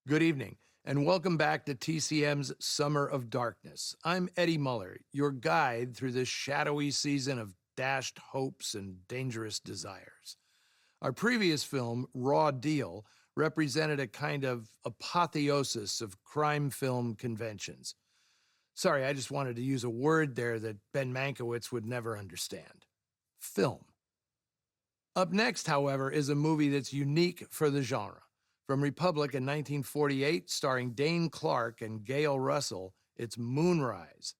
Good evening, and welcome back to TCM's Summer of Darkness. I'm Eddie Muller, your guide through this shadowy season of dashed hopes and dangerous desires. Our previous film, Raw Deal, represented a kind of apotheosis of crime film conventions. Sorry, I just wanted to use a word there that Ben Mankiewicz would never understand. Film. Up next, however, is a movie that's unique for the genre. From Republic in 1948, starring Dane Clark and Gail Russell, it's Moonrise.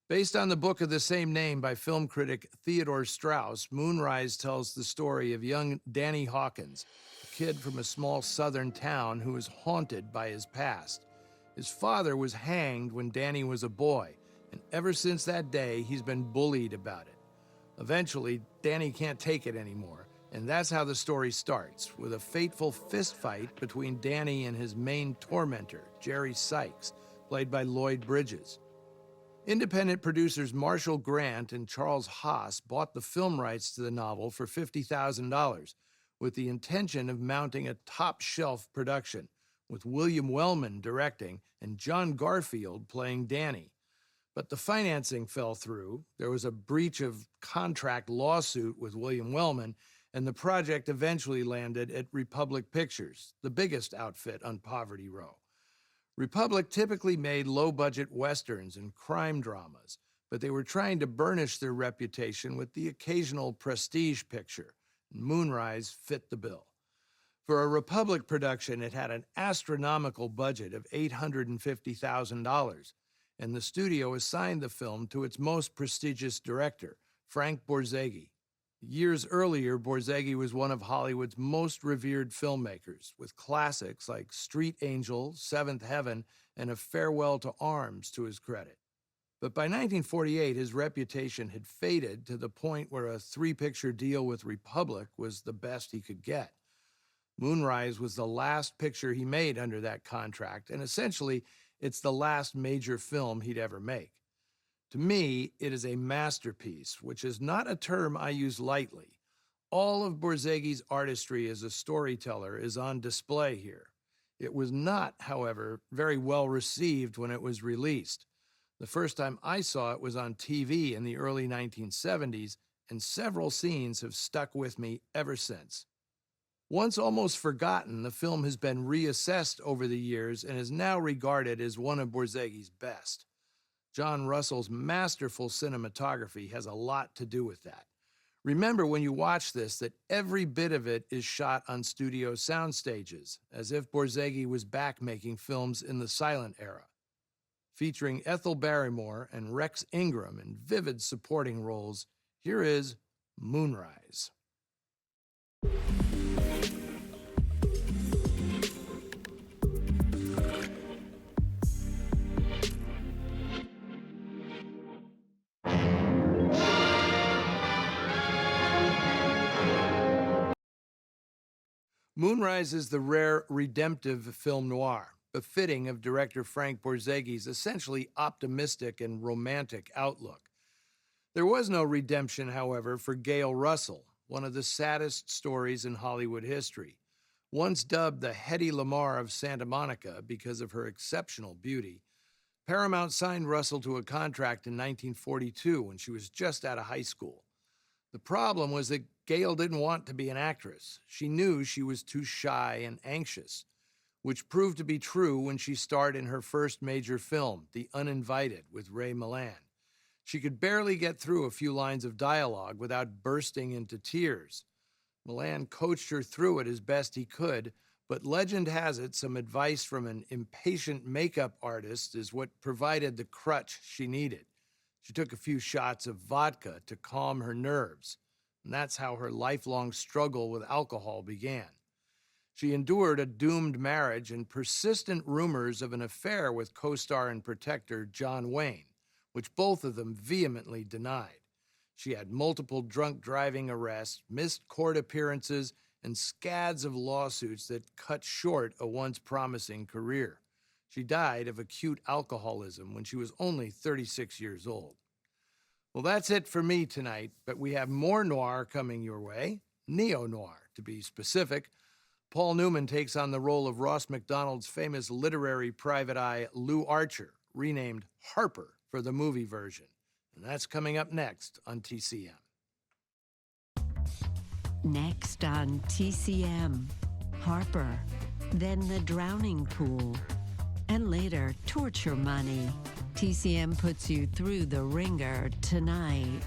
Based on the book of the same name by film critic Theodore Strauss, Moonrise tells the story of young Danny Hawkins, a kid from a small southern town who is haunted by his past. His father was hanged when Danny was a boy, and ever since that day, he's been bullied about it. Eventually, Danny can't take it anymore, and that's how the story starts, with a fateful fistfight between Danny and his main tormentor, Jerry Sykes, played by Lloyd Bridges. Independent producers Marshall Grant and Charles Haas bought the film rights to the novel for $50,000, with the intention of mounting a top-shelf production, with William Wellman directing and John Garfield playing Danny. But the financing fell through, there was a breach of contract lawsuit with William Wellman, and the project eventually landed at Republic Pictures, the biggest outfit on Poverty Row. Republic typically made low-budget westerns and crime dramas, but they were trying to burnish their reputation with the occasional prestige picture, and Moonrise fit the bill. For a Republic production, it had an astronomical budget of $850,000, and the studio assigned the film to its most prestigious director, Frank Borzage. Years earlier, Borzage was one of Hollywood's most revered filmmakers, with classics like Street Angel, Seventh Heaven, and A Farewell to Arms to his credit. But by 1948, his reputation had faded to the point where a three-picture deal with Republic was the best he could get. Moonrise was the last picture he made under that contract, and essentially, it's the last major film he'd ever make. To me, it is a masterpiece, which is not a term I use lightly. All of Borzage's artistry as a storyteller is on display here. It was not, however, very well received when it was released. The first time I saw it was on TV in the early 1970s, and several scenes have stuck with me ever since. Once almost forgotten, the film has been reassessed over the years and is now regarded as one of Borzage's best. John Russell's masterful cinematography has a lot to do with that. Remember when you watch this that every bit of it is shot on studio sound stages, as if Borzage was back making films in the silent era. Featuring Ethel Barrymore and Rex Ingram in vivid supporting roles, here is Moonrise. Moonrise is the rare redemptive film noir, befitting of director Frank Borzage's essentially optimistic and romantic outlook. There was no redemption, however, for Gail Russell, one of the saddest stories in Hollywood history. Once dubbed the Hedy Lamarr of Santa Monica because of her exceptional beauty, Paramount signed Russell to a contract in 1942 when she was just out of high school. The problem was that Gail didn't want to be an actress. She knew she was too shy and anxious, which proved to be true when she starred in her first major film, The Uninvited, with Ray Milland. She could barely get through a few lines of dialogue without bursting into tears. Milland coached her through it as best he could, but legend has it some advice from an impatient makeup artist is what provided the crutch she needed. She took a few shots of vodka to calm her nerves, and that's how her lifelong struggle with alcohol began. She endured a doomed marriage and persistent rumors of an affair with co-star and protector John Wayne, which both of them vehemently denied. She had multiple drunk driving arrests, missed court appearances, and scads of lawsuits that cut short a once promising career. She died of acute alcoholism when she was only 36 years old. Well, that's it for me tonight, but we have more noir coming your way, neo-noir to be specific. Paul Newman takes on the role of Ross MacDonald's famous literary private eye, Lou Archer, renamed Harper for the movie version. And that's coming up next on TCM. Next on TCM, Harper, then the drowning pool, and later torture money. TCM puts you through the ringer tonight.